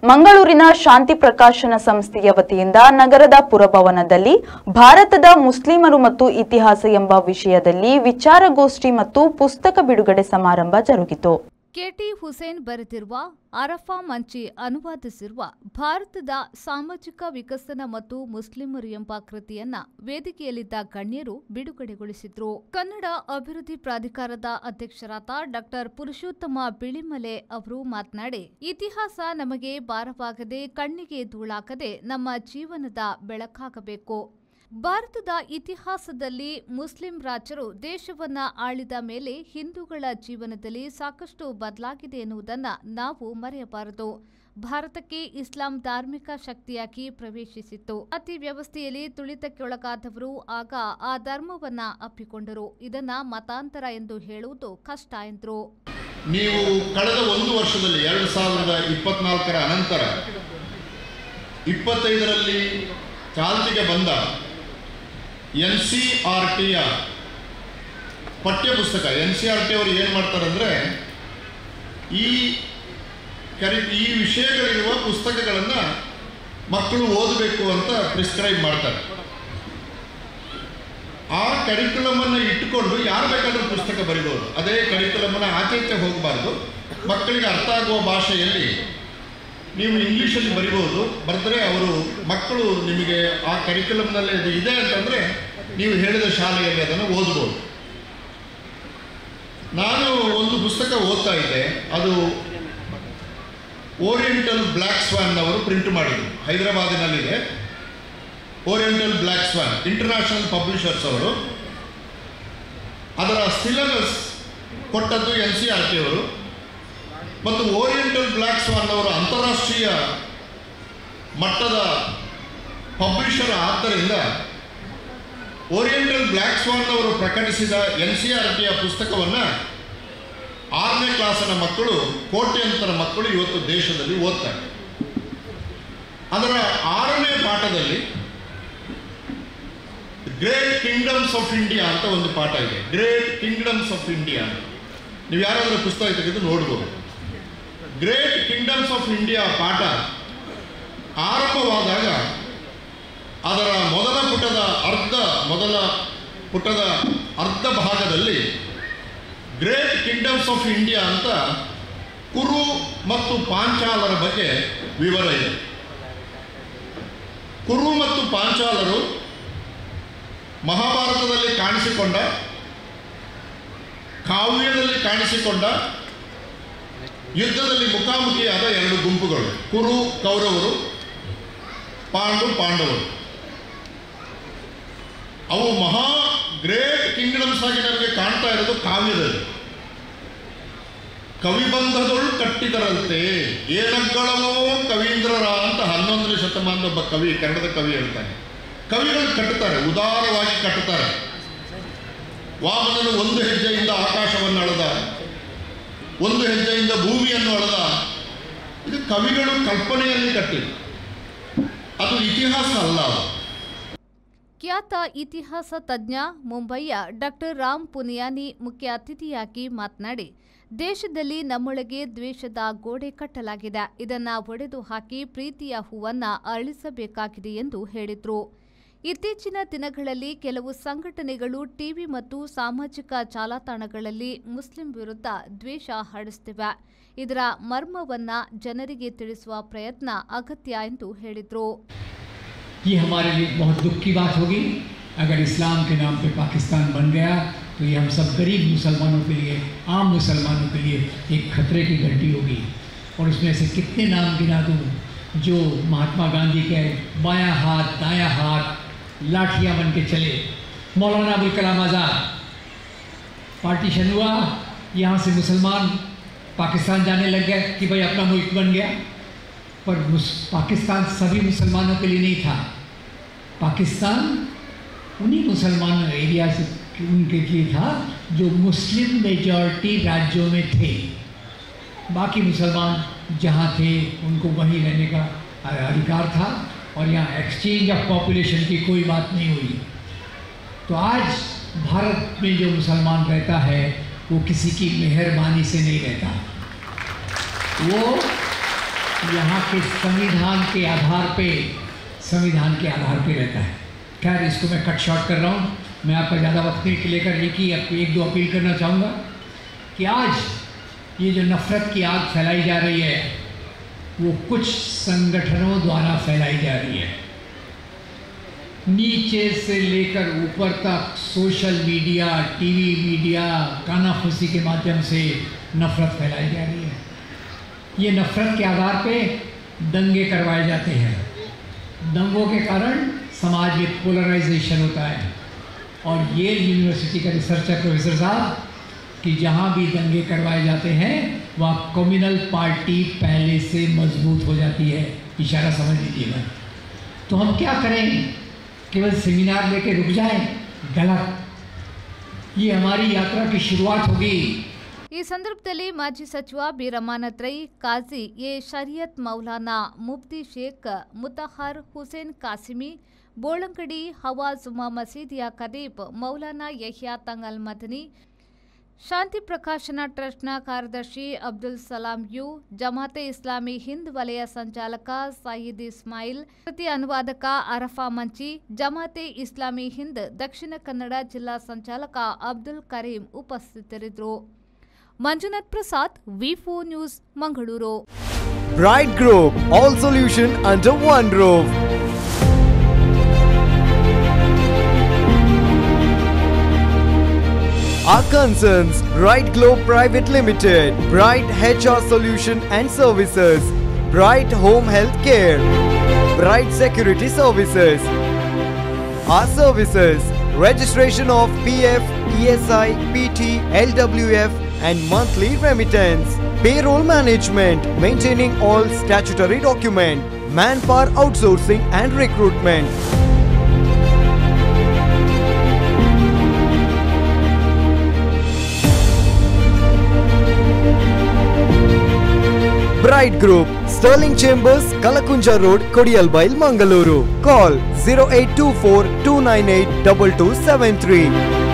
ಮಂಗಳೂರಿನ ಶಾಂತಿ ಪ್ರಕಾಶನ ಸಂಸ್ಥೆಯ ವತಿಯಿಂದ ನಗರದ ಪುರಭವನದಲ್ಲಿ ಭಾರತದ ಮುಸ್ಲಿಮರು ಮತ್ತು ಇತಿಹಾಸ ಎಂಬ ವಿಷಯದಲ್ಲಿ ವಿಚಾರಗೋಷ್ಠಿ ಮತ್ತು ಪುಸ್ತಕ ಬಿಡುಗಡೆ ಸಮಾರಂಭ ಜರುಗಿತು. ಕೆಟಿ ಹುಸೇನ್ ಬರೆದಿರುವ ಅರಫಾ ಮಂಚಿ ಅನುವಾದಿಸಿರುವ ಭಾರತದ ಸಾಮಾಜಿಕ ವಿಕಸನ ಮತ್ತು ಮುಸ್ಲಿಮರು ಎಂಬ ಕೃತಿಯನ್ನ ವೇದಿಕೆಯಲ್ಲಿದ್ದ ಗಣ್ಯರು ಬಿಡುಗಡೆಗೊಳಿಸಿದ್ರು. ಕನ್ನಡ ಅಭಿವೃದ್ಧಿ ಪ್ರಾಧಿಕಾರದ ಅಧ್ಯಕ್ಷರಾದ ಡಾ ಪುರುಷೋತ್ತಮ ಬಿಳಿಮಲೆ ಅವರು ಮಾತನಾಡಿ, ಇತಿಹಾಸ ನಮಗೆ ಭಾರವಾಗದೆ ಕಣ್ಣಿಗೆ ಧೂಳಾಗದೆ ನಮ್ಮ ಜೀವನದ ಬೆಳಕಾಗಬೇಕು. ಭಾರತದ ಇತಿಹಾಸದಲ್ಲಿ ಮುಸ್ಲಿಂ ರಾಜರು ದೇಶವನ್ನ ಆಳಿದ ಮೇಲೆ ಹಿಂದೂಗಳ ಜೀವನದಲ್ಲಿ ಸಾಕಷ್ಟು ಬದಲಾಗಿದೆ ಎನ್ನುವುದನ್ನು ನಾವು ಮರೆಯಬಾರದು. ಭಾರತಕ್ಕೆ ಇಸ್ಲಾಂ ಧಾರ್ಮಿಕ ಶಕ್ತಿಯಾಗಿ ಪ್ರವೇಶಿಸಿತ್ತು. ಅತಿ ವ್ಯವಸ್ಥೆಯಲ್ಲಿ ತುಳಿತಕ್ಕೊಳಗಾದವರು ಆಗ ಆ ಧರ್ಮವನ್ನ ಅಪ್ಪಿಕೊಂಡರು. ಇದನ್ನ ಮತಾಂತರ ಎಂದು ಹೇಳುವುದು ಕಷ್ಟ ಎಂದರು. ನೀವು ಕಳೆದ ಒಂದು ವರ್ಷದಲ್ಲಿ 2024ರ ಅನಂತರ 25ರಲ್ಲಿ ಚಾಲ್ತಿಗೆ ಬಂದ NCERTಯ ಪಠ್ಯಪುಸ್ತಕ, NCERT ಅವರು ಏನು ಮಾಡ್ತಾರೆ ಅಂದರೆ ಈ ವಿಷಯಗಳಿರುವ ಪುಸ್ತಕಗಳನ್ನು ಮಕ್ಕಳು ಓದಬೇಕು ಅಂತ ಪ್ರಿಸ್ಕ್ರೈಬ್ ಮಾಡ್ತಾರೆ. ಆ ಕರಿಕ್ಯುಲಮನ್ನು ಇಟ್ಟುಕೊಂಡು ಯಾರು ಬೇಕಾದರೂ ಪುಸ್ತಕ ಬರೀಬೋದು. ಅದೇ ಕರಿಕ್ಯುಲಮನ್ನು ಆಚೆ ಹೋಗಬಾರ್ದು. ಮಕ್ಕಳಿಗೆ ಅರ್ಥ ಆಗುವ ಭಾಷೆಯಲ್ಲಿ ನೀವು ಇಂಗ್ಲೀಷಲ್ಲಿ ಬರಿಬೋದು. ಬರೆದ್ರೆ ಮಕ್ಕಳು ನಿಮಗೆ ಆ ಕರಿಕ್ಯುಲಮ್ನಲ್ಲಿ ಅದು ಇದೆ ಅಂತಂದರೆ ನೀವು ಹೇಳಿದ ಶಾಲೆಯಲ್ಲಿ ಅದನ್ನು ಓದ್ಬೋದು. ನಾನು ಒಂದು ಪುಸ್ತಕ ಓದ್ತಾ ಇದ್ದೆ, ಅದು ಓರಿಯೆಂಟಲ್ ಬ್ಲ್ಯಾಕ್ ಸ್ವಾನ್ ಅವರು ಪ್ರಿಂಟ್ ಮಾಡಿದರು. ಹೈದರಾಬಾದಿನಲ್ಲಿದೆ ಓರಿಯೆಂಟಲ್ ಬ್ಲ್ಯಾಕ್ ಸ್ವಾನ್, ಇಂಟರ್ನ್ಯಾಷನಲ್ ಪಬ್ಲಿಷರ್ಸ್ ಅವರು. ಅದರ ಸಿಲೆಬಸ್ ಕೊಟ್ಟದ್ದು NCERT ಅವರು ಮತ್ತು ಓರಿಯೆಂಟಲ್ ಬ್ಲ್ಯಾಕ್ ಸ್ವಾನ್ ಅವರು ಅಂತಾರಾಷ್ಟ್ರೀಯ ಮಟ್ಟದ ಪಬ್ಲಿಷರ್ ಆದ್ದರಿಂದ ಓರಿಯೆಂಟಲ್ ಬ್ಲ್ಯಾಕ್ ಸ್ವಾನ್ ಅವರು ಪ್ರಕಟಿಸಿದ NCERTಯ ಪುಸ್ತಕವನ್ನು 6ನೇ ಕ್ಲಾಸಿನ ಮಕ್ಕಳು, ಕೋಟ್ಯಂತರ ಮಕ್ಕಳು ಇವತ್ತು ದೇಶದಲ್ಲಿ ಓದ್ತಾರೆ. ಅದರ 6ನೇ ಪಾಠದಲ್ಲಿ ಗ್ರೇಟ್ ಕಿಂಗ್ಡಮ್ಸ್ ಆಫ್ ಇಂಡಿಯಾ ಅಂತ ಒಂದು ಪಾಠ ಇದೆ. ಗ್ರೇಟ್ ಕಿಂಗ್ಡಮ್ಸ್ ಆಫ್ ಇಂಡಿಯಾ, ನೀವು ಯಾರಾದರೂ ಪುಸ್ತಕ ತೆಗೆದು ನೋಡ್ಬೋದು. ಗ್ರೇಟ್ ಕಿಂಗ್ಡಮ್ಸ್ ಆಫ್ ಇಂಡಿಯಾ ಪಾಠ ಆರಂಭವಾದಾಗ ಅದರ ಮೊದಲ ಪುಟದ ಅರ್ಧ ಭಾಗದಲ್ಲಿ ಗ್ರೇಟ್ ಕಿಂಗ್ಡಮ್ಸ್ ಆಫ್ ಇಂಡಿಯಾ ಅಂತ ಕುರು ಮತ್ತು ಪಾಂಚಾಲರ ಬಗ್ಗೆ ವಿವರ ಇದೆ. ಕುರು ಮತ್ತು ಪಾಂಚಾಲರು ಮಹಾಭಾರತದಲ್ಲಿ ಕಾಣಿಸಿಕೊಂಡ, ಕಾವ್ಯದಲ್ಲಿ ಕಾಣಿಸಿಕೊಂಡ, ಯುದ್ಧದಲ್ಲಿ ಮುಖಾಮುಖಿಯಾದ 2 ಗುಂಪುಗಳು, ಕುರು ಕೌರವರು, ಪಾಂಡವರು. ಅವು ಮಹಾ ಗ್ರೇಟ್ ಕಿಂಗ್ಡಮ್ಸ್ ಆಗಿ ನಮಗೆ ಕಾಣ್ತಾ ಇರೋದು ಕಾವ್ಯದಲ್ಲಿ. ಕವಿಬಂಧದೊಳು ಕಟ್ಟಿದರಂತೆ ಏನಗಳವೋ ಕವೀಂದ್ರರ ಅಂತ 11ನೇ ಶತಮಾನದ ಒಬ್ಬ ಕವಿ, ಕನ್ನಡದ ಕವಿ ಹೇಳ್ತಾನೆ. ಕವಿಗಳು ಕಟ್ಟುತ್ತಾರೆ, ಉದಾರವಾಗಿ ಕಟ್ಟುತ್ತಾರೆ. ವಾಮನನು 1 ಹೆಜ್ಜೆಯಿಂದ ಆಕಾಶವನ್ನು ಅಳೆದ, 1 ಹೆಜ್ಜೆಯಿಂದ ಭೂಮಿಯನ್ನು ಅಳೆದ. ಇದು ಕವಿಗಳು ಕಲ್ಪನೆಯಲ್ಲಿ ಕಟ್ಟಿದ, ಅದು ಇತಿಹಾಸ ಅಲ್ಲ. ಖ್ಯಾತ ಇತಿಹಾಸ ತಜ್ಞ ಮುಂಬಯಿಯ ಡಾ ರಾಮ್ ಪುನಿಯಾನಿ ಮುಖ್ಯ ಅತಿಥಿಯಾಗಿ ಮಾತನಾಡಿ, ದೇಶದಲ್ಲಿ ನಮ್ಮೊಳಗೆ ದ್ವೇಷದ ಗೋಡೆ ಕಟ್ಟಲಾಗಿದೆ. ಇದನ್ನು ಒಡೆದು ಹಾಕಿ ಪ್ರೀತಿಯ ಹೂವನ್ನ ಅರಳಿಸಬೇಕಾಗಿದೆ ಎಂದು ಹೇಳಿದರು. ಇತ್ತೀಚಿನ ದಿನಗಳಲ್ಲಿ ಕೆಲವು ಸಂಘಟನೆಗಳು ಟಿವಿ ಮತ್ತು ಸಾಮಾಜಿಕ ಜಾಲತಾಣಗಳಲ್ಲಿ ಮುಸ್ಲಿಂ ವಿರುದ್ಧ ದ್ವೇಷ ಹರಡಿಸುತ್ತಿವೆ. ಇದರ ಮರ್ಮವನ್ನ ಜನರಿಗೆ ತಿಳಿಸುವ ಪ್ರಯತ್ನ ಅಗತ್ಯ ಎಂದು ಹೇಳಿದರು. ये हमारे लिए बहुत दुख की बात होगी अगर इस्लाम के नाम पे पाकिस्तान बन गया, तो ये हम सब गरीब मुसलमानों के लिए, आम मुसलमानों के लिए एक खतरे की घंटी होगी. और उसमें से कितने नाम गिना दूँ जो महात्मा गांधी के बायां हाथ दायां हाथ लाठियाँ बन के चले. मौलाना अबुल कलाम आज़ाद, पार्टीशन हुआ, यहाँ से मुसलमान पाकिस्तान जाने लग गए कि भाई अपना मुल्क बन गया. पर पाकिस्तान सभी मुसलमानों के लिए नहीं था. पाकिस्तान उन्हीं मुसलमान एरिया से उनके लिए था जो मुस्लिम मेजॉरिटी राज्यों में थे. बाकी मुसलमान जहाँ थे उनको वहीं रहने का अधिकार था और यहाँ एक्सचेंज ऑफ पॉपुलेशन की कोई बात नहीं हुई. तो आज भारत में जो मुसलमान रहता है वो किसी की मेहरबानी से नहीं रहता. वो यहाँ के संविधान के आधार पे रहता है। खैर, इसको मैं कट शॉर्ट कर रहा हूँ, मैं आपका ज़्यादा वक्त नहीं लेकर एक दो अपील करना चाहूँगा कि आज ये जो नफ़रत की आग फैलाई जा रही है वो कुछ संगठनों द्वारा फैलाई जा रही है। नीचे से लेकर ऊपर तक सोशल मीडिया, टीवी मीडिया, कानाफूसी के माध्यम से नफ़रत फैलाई जा रही है। ये नफ़रत के आधार पे दंगे करवाए जाते हैं। दंगों के कारण समाज में पोलराइजेशन होता है। और ये यूनिवर्सिटी का रिसर्चर प्रोफेसर साहब कि जहाँ भी दंगे करवाए जाते हैं वहाँ कम्युनल पार्टी पहले से मजबूत हो जाती है। इशारा समझ लीजिएगा। तो हम क्या करें? केवल सेमिनार लेके रुक जाएं? गलत। ये हमारी यात्रा की शुरुआत होगी। ಈ ಸಂದರ್ಭದಲ್ಲಿ ಮಾಜಿ ಸಚಿವ B ರಮಾನತ್ Rai, Kazhi A ಶರಿಯತ್ Maulana Mufti Sheikh ಮುತಹರ್ Hussain ಕಾಸಿಮಿ, ಬೋಳಂಗಡಿ ಹವಾಜ್ Uma ಮಸೀದಿಯ ಖದೀಬ್ ಮೌಲಾನಾ ಯಹ್ಯಾ ತಂಗಲ್ ಮದನಿ, ಶಾಂತಿ ಪ್ರಕಾಶನ ಟ್ರಸ್ಟ್ನ ಕಾರ್ಯದರ್ಶಿ ಅಬ್ದುಲ್ ಸಲಾಂ ಯು, ಜಮಾತೆ ಇಸ್ಲಾಮಿ ಹಿಂದ್ ವಲಯ ಸಂಚಾಲಕ ಸಯೀದ್ ಇಸ್ಮಾಯಿಲ್, ಕೃತಿ ಅನುವಾದಕ ಅರಫಾ ಮಂಚಿ, ಜಮಾತೆ ಇಸ್ಲಾಮಿ ಹಿಂದ್ ದಕ್ಷಿಣ ಕನ್ನಡ ಜಿಲ್ಲಾ ಸಂಚಾಲಕ ಅಬ್ದುಲ್ ಕರೀಂ ಉಪಸ್ಥಿತರಿದ್ದರು. Manjunath Prasad, ವಿ4 news, Mangaluru. Bright Group, all solution under one roof. Our concerns: Bright Globe Private Limited, Bright HR Solution and Services, Bright Home Health Care, Bright Security Services. Our services: registration of PF, ESI, PT, LWF and monthly remittance, payroll management, maintaining all statutory documents, manpower outsourcing and recruitment. Bright Group, Sterling Chambers, Kalakunja Road, Kodiyalbail, Mangaluru. Call 0824 298 2273.